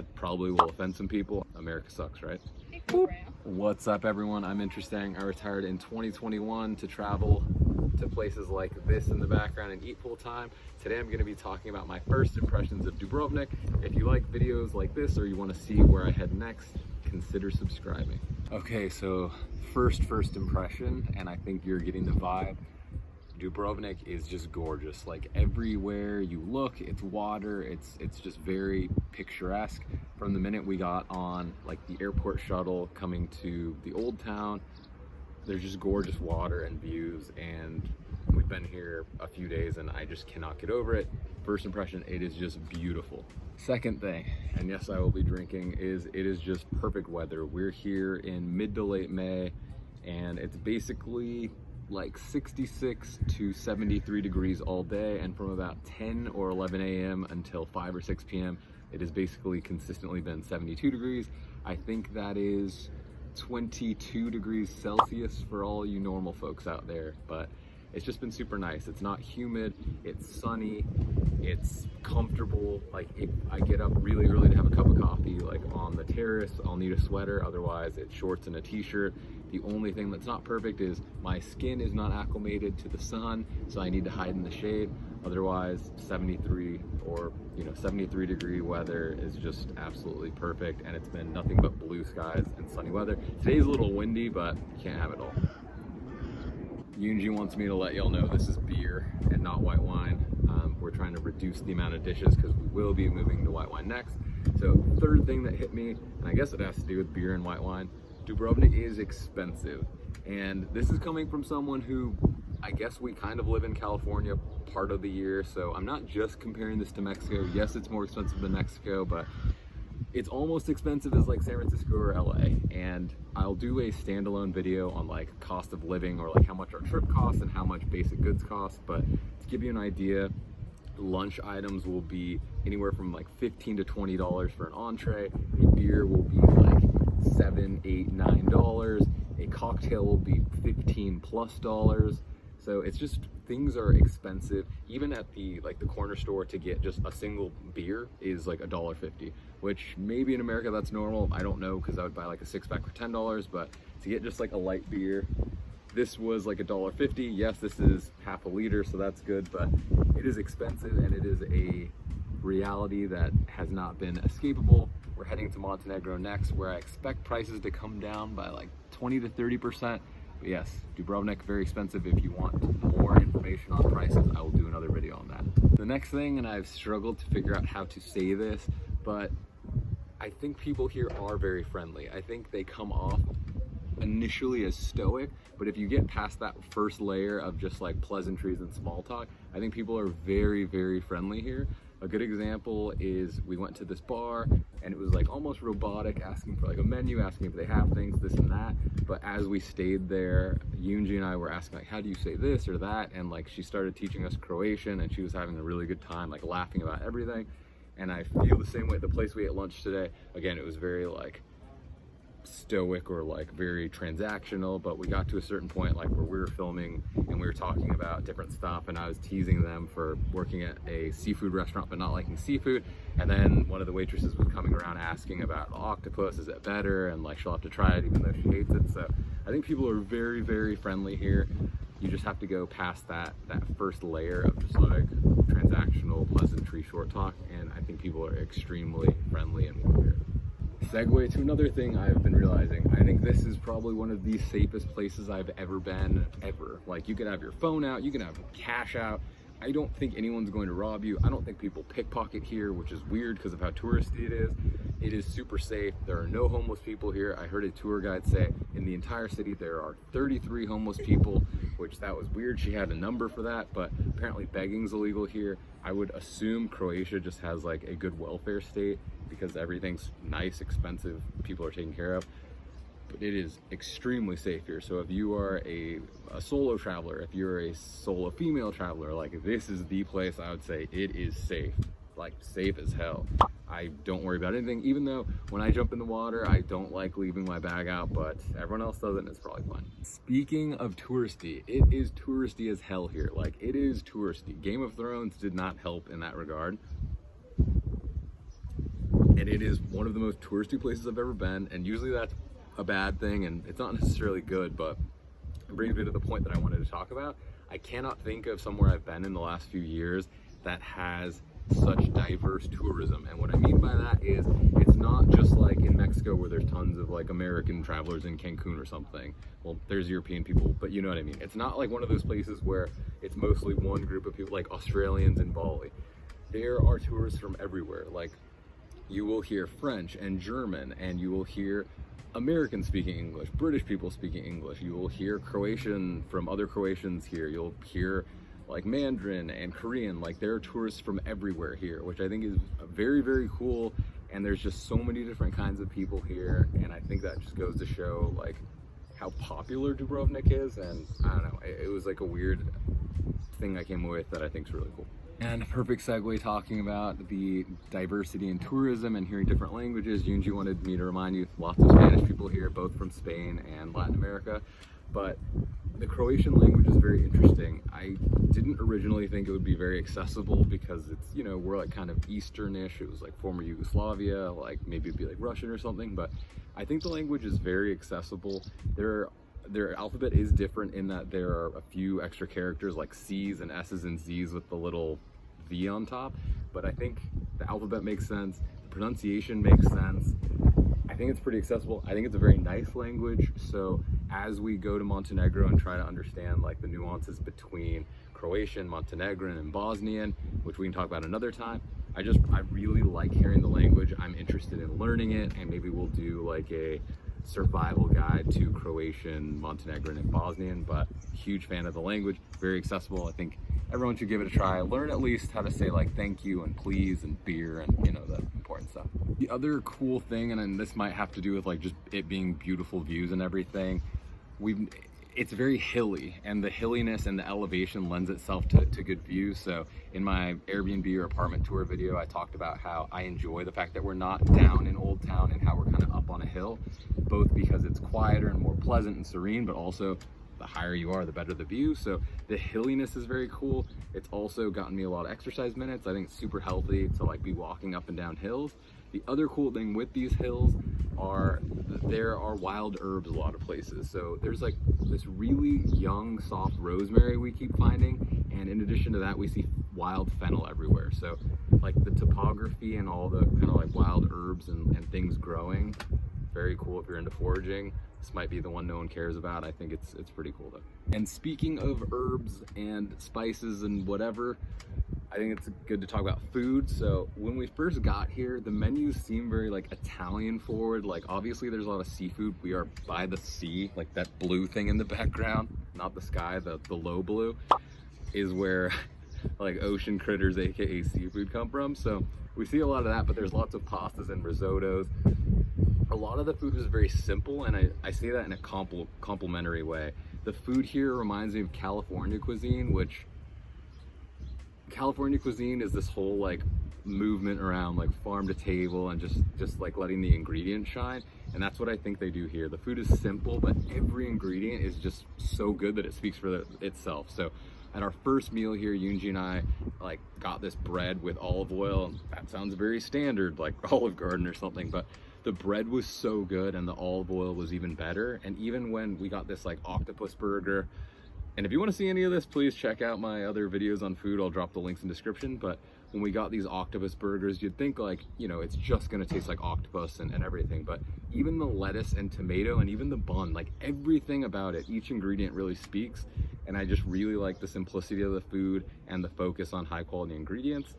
that probably will offend some people. America sucks, right? What's up, everyone? I'm Intristang. I retired in 2021 to travel to places like this in the background and eat full time. Today I'm going to be talking about my first impressions of Dubrovnik. If you like videos like this or you want to see where I head next, consider subscribing. Okay, so first impression, and I think you're getting the vibe. Dubrovnik is just gorgeous. Like everywhere you look, it's water. It's just very picturesque. From the minute we got on like the airport shuttle coming to the old town, there's just gorgeous water and views, and we've been here a few days and I just cannot get over it. First impression, it is just beautiful. Second thing, and yes, I will be drinking, is it is just perfect weather. We're here in mid to late May, and it's basically like 66 to 73 degrees all day, and from about 10 or 11 a.m. until 5 or 6 p.m. it has basically consistently been 72 degrees. I think that is 22 degrees Celsius for all you normal folks out there, but it's just been super nice. It's not humid, it's sunny, it's comfortable. Like if I get up really early to have a cup of coffee, like on the terrace, I'll need a sweater. Otherwise it's shorts and a t-shirt. The only thing that's not perfect is my skin is not acclimated to the sun, so I need to hide in the shade. Otherwise 73 or 73 degree weather is just absolutely perfect, and it's been nothing but blue skies and sunny weather. Today's a little windy, but you can't have it all. Yunji wants me to let y'all know this is beer and not white wine. We're trying to reduce the amount of dishes because we will be moving to white wine next. So third thing that hit me, and I guess it has to do with beer and white wine, Dubrovnik is expensive. And this is coming from someone who, I guess we kind of live in California part of the year, so I'm not just comparing this to Mexico. Yes, it's more expensive than Mexico, but it's almost expensive as like San Francisco or LA. And I'll do a standalone video on like cost of living, or like how much our trip costs and how much basic goods cost. But to give you an idea, lunch items will be anywhere from like $15 to $20 for an entree. A beer will be like $7, $8, $9. A cocktail will be $15+. So it's just, things are expensive. Even at the corner store, to get just a single beer is like $1.50, which maybe in America that's normal. I don't know, because I would buy like a 6-pack for $10, but to get just like a light beer, this was like $1.50. Yes, this is half a liter, so that's good, but it is expensive, and it is a reality that has not been escapable. We're heading to Montenegro next, where I expect prices to come down by like 20 to 30%. But yes, Dubrovnik, very expensive. If you want more information on prices, I will do another video on that. The next thing, and I've struggled to figure out how to say this, but I think people here are very friendly. I think they come off initially as stoic, but if you get past that first layer of just like pleasantries and small talk, I think people are very, very friendly here. A good example is we went to this bar and it was like almost robotic, asking for like a menu, asking if they have things, this and that. But as we stayed there, Yunji and I were asking like, how do you say this or that? And like she started teaching us Croatian, and she was having a really good time, like laughing about everything. And I feel the same way at the place we ate lunch today. Again, it was very like stoic or like very transactional, but we got to a certain point like where we were filming and we were talking about different stuff, and I was teasing them for working at a seafood restaurant but not liking seafood, and then one of the waitresses was coming around asking about octopus, is it better, and like she'll have to try it even though she hates it. So I think people are very, very friendly here. You just have to go past that first layer of just like transactional pleasantry short talk, and I think people are extremely friendly and warm here. Segue to another thing I've been realizing. I think this is probably one of the safest places I've ever been, ever. Like, you can have your phone out, you can have cash out. I don't think anyone's going to rob you. I don't think people pickpocket here, which is weird because of how touristy it is. It is super safe. There are no homeless people here. I heard a tour guide say in the entire city there are 33 homeless people, which that was weird. She had a number for that, but apparently begging's illegal here. I would assume Croatia just has like a good welfare state because everything's nice, expensive, people are taken care of. But it is extremely safe here. So if you are a solo traveler, if you're a solo female traveler, like this is the place I would say it is safe, like safe as hell. I don't worry about anything, even though when I jump in the water, I don't like leaving my bag out, but everyone else does it and it's probably fine. Speaking of touristy, it is touristy as hell here. Like, it is touristy. Game of Thrones did not help in that regard. and it is one of the most touristy places I've ever been, and usually that's a bad thing and it's not necessarily good, but it brings me to the point that I wanted to talk about. I cannot think of somewhere I've been in the last few years that has such diverse tourism. And what I mean by that is it's not just like in Mexico where there's tons of like American travelers in Cancun or something. Well, there's European people, but you know what I mean. It's not like one of those places where it's mostly one group of people, like Australians in Bali. There are tourists from everywhere. Like, you will hear French and German, and you will hear Americans speaking English, British people speaking English. You will hear Croatian from other Croatians here. You'll hear like Mandarin and Korean. Like, there are tourists from everywhere here, which I think is very, very cool. And there's just so many different kinds of people here. And I think that just goes to show like how popular Dubrovnik is. And I don't know, it was like a weird thing I came away with that I think is really cool. And a perfect segue talking about the diversity in tourism and hearing different languages. Yunji wanted me to remind you, lots of Spanish people here, both from Spain and Latin America. But the Croatian language is very interesting. I didn't originally think it would be very accessible because it's, you know, we're like kind of Easternish. It was like former Yugoslavia, like maybe it'd be like Russian or something. But I think the language is very accessible. Their alphabet is different in that there are a few extra characters like C's and S's and Z's with the little V on top, but I think the alphabet makes sense, the pronunciation makes sense. I think it's pretty accessible. I think it's a very nice language. So as we go to Montenegro and try to understand like the nuances between Croatian, Montenegrin, and Bosnian, which we can talk about another time, I really like hearing the language. I'm interested in learning it, and maybe we'll do like a survival guide to Croatian, Montenegrin, and Bosnian. But huge fan of the language, very accessible. I think everyone should give it a try. Learn at least how to say like thank you and please and beer and, you know, the important stuff. The other cool thing, and then this might have to do with like just it being beautiful views and everything, it's very hilly, and the hilliness and the elevation lends itself to good views. So in my Airbnb or apartment tour video, I talked about how I enjoy the fact that we're not down in Old Town and how we're kind of up on a hill, both because it's quieter and more pleasant and serene, but also the higher you are, the better the view. So the hilliness is very cool. It's also gotten me a lot of exercise minutes. I think it's super healthy to like be walking up and down hills. The other cool thing with these hills are there are wild herbs a lot of places. So there's like this really young, soft rosemary we keep finding. And in addition to that, we see wild fennel everywhere. So like the topography and all the kind of like wild herbs and things growing, very cool if you're into foraging. This might be the one no one cares about. I think it's pretty cool though. And speaking of herbs and spices and whatever, I think it's good to talk about food. So when we first got here, the menus seem very like Italian forward. Like obviously there's a lot of seafood. We are by the sea, like that blue thing in the background, not the sky, the low blue is where like ocean critters, aka seafood, come from. So we see a lot of that, but there's lots of pastas and risottos. A lot of the food is very simple, and I say that in a complimentary way. The food here reminds me of California cuisine, which California cuisine is this whole like movement around like farm to table and just like letting the ingredients shine. And that's what I think they do here. The food is simple, but every ingredient is just so good that it speaks for itself. So at our first meal here, Yunji and I like got this bread with olive oil. That sounds very standard, like Olive Garden or something, but the bread was so good and the olive oil was even better. And even when we got this like octopus burger, and if you want to see any of this, please check out my other videos on food. I'll drop the links in the description. But when we got these octopus burgers, you'd think like, you know, it's just going to taste like octopus and everything. But even the lettuce and tomato and even the bun, like everything about it, each ingredient really speaks. And I just really like the simplicity of the food and the focus on high quality ingredients.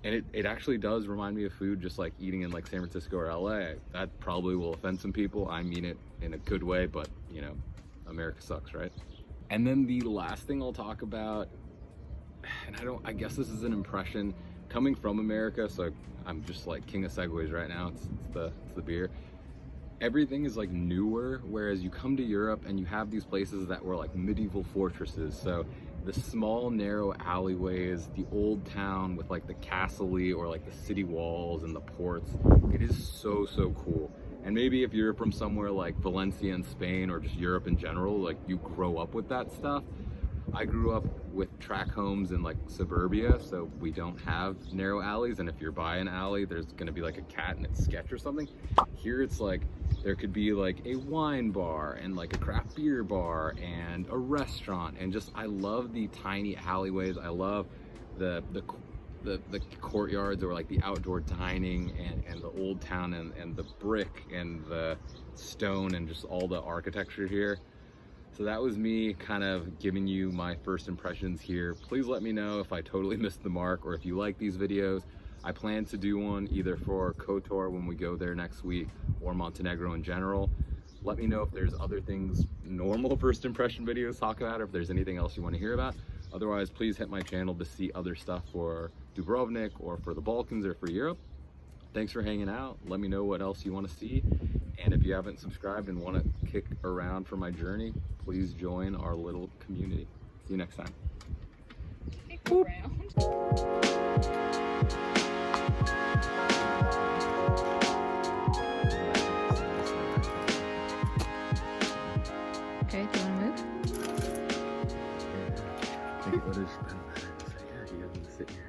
And it actually does remind me of food just like eating in like San Francisco or LA. That probably will offend some people. I mean it in a good way, but you know, America sucks, right? And then the last thing I'll talk about, and I guess this is an impression coming from America, so I'm just like king of segues right now. It's the beer. Everything is like newer, whereas you come to Europe and you have these places that were like medieval fortresses. So the small narrow alleyways, the old town with like the castle-y or like the city walls and the ports, it is so cool. And maybe if you're from somewhere like Valencia in Spain or just Europe in general, like you grow up with that stuff. I grew up with track homes in like suburbia, so we don't have narrow alleys, and if you're by an alley, there's gonna be like a cat in its sketch or something. Here it's like there could be like a wine bar and like a craft beer bar and a restaurant, and just I love the tiny alleyways. I love the courtyards, or like the outdoor dining, and the old town, and the brick and the stone and just all the architecture here. So that was me kind of giving you my first impressions here. Please let me know if I totally missed the mark, or if you like these videos. I plan to do one either for KOTOR when we go there next week, or Montenegro in general. Let me know if there's other things, normal first impression videos talk about, or if there's anything else you want to hear about. Otherwise, please hit my channel to see other stuff for Dubrovnik, or for the Balkans, or for Europe. Thanks for hanging out. Let me know what else you want to see. And if you haven't subscribed and want to kick around for my journey, please join our little community. See you next time. Kick around. Okay, do you want to move? Yeah. I think it would have been better to say, yeah, you guys can sit here.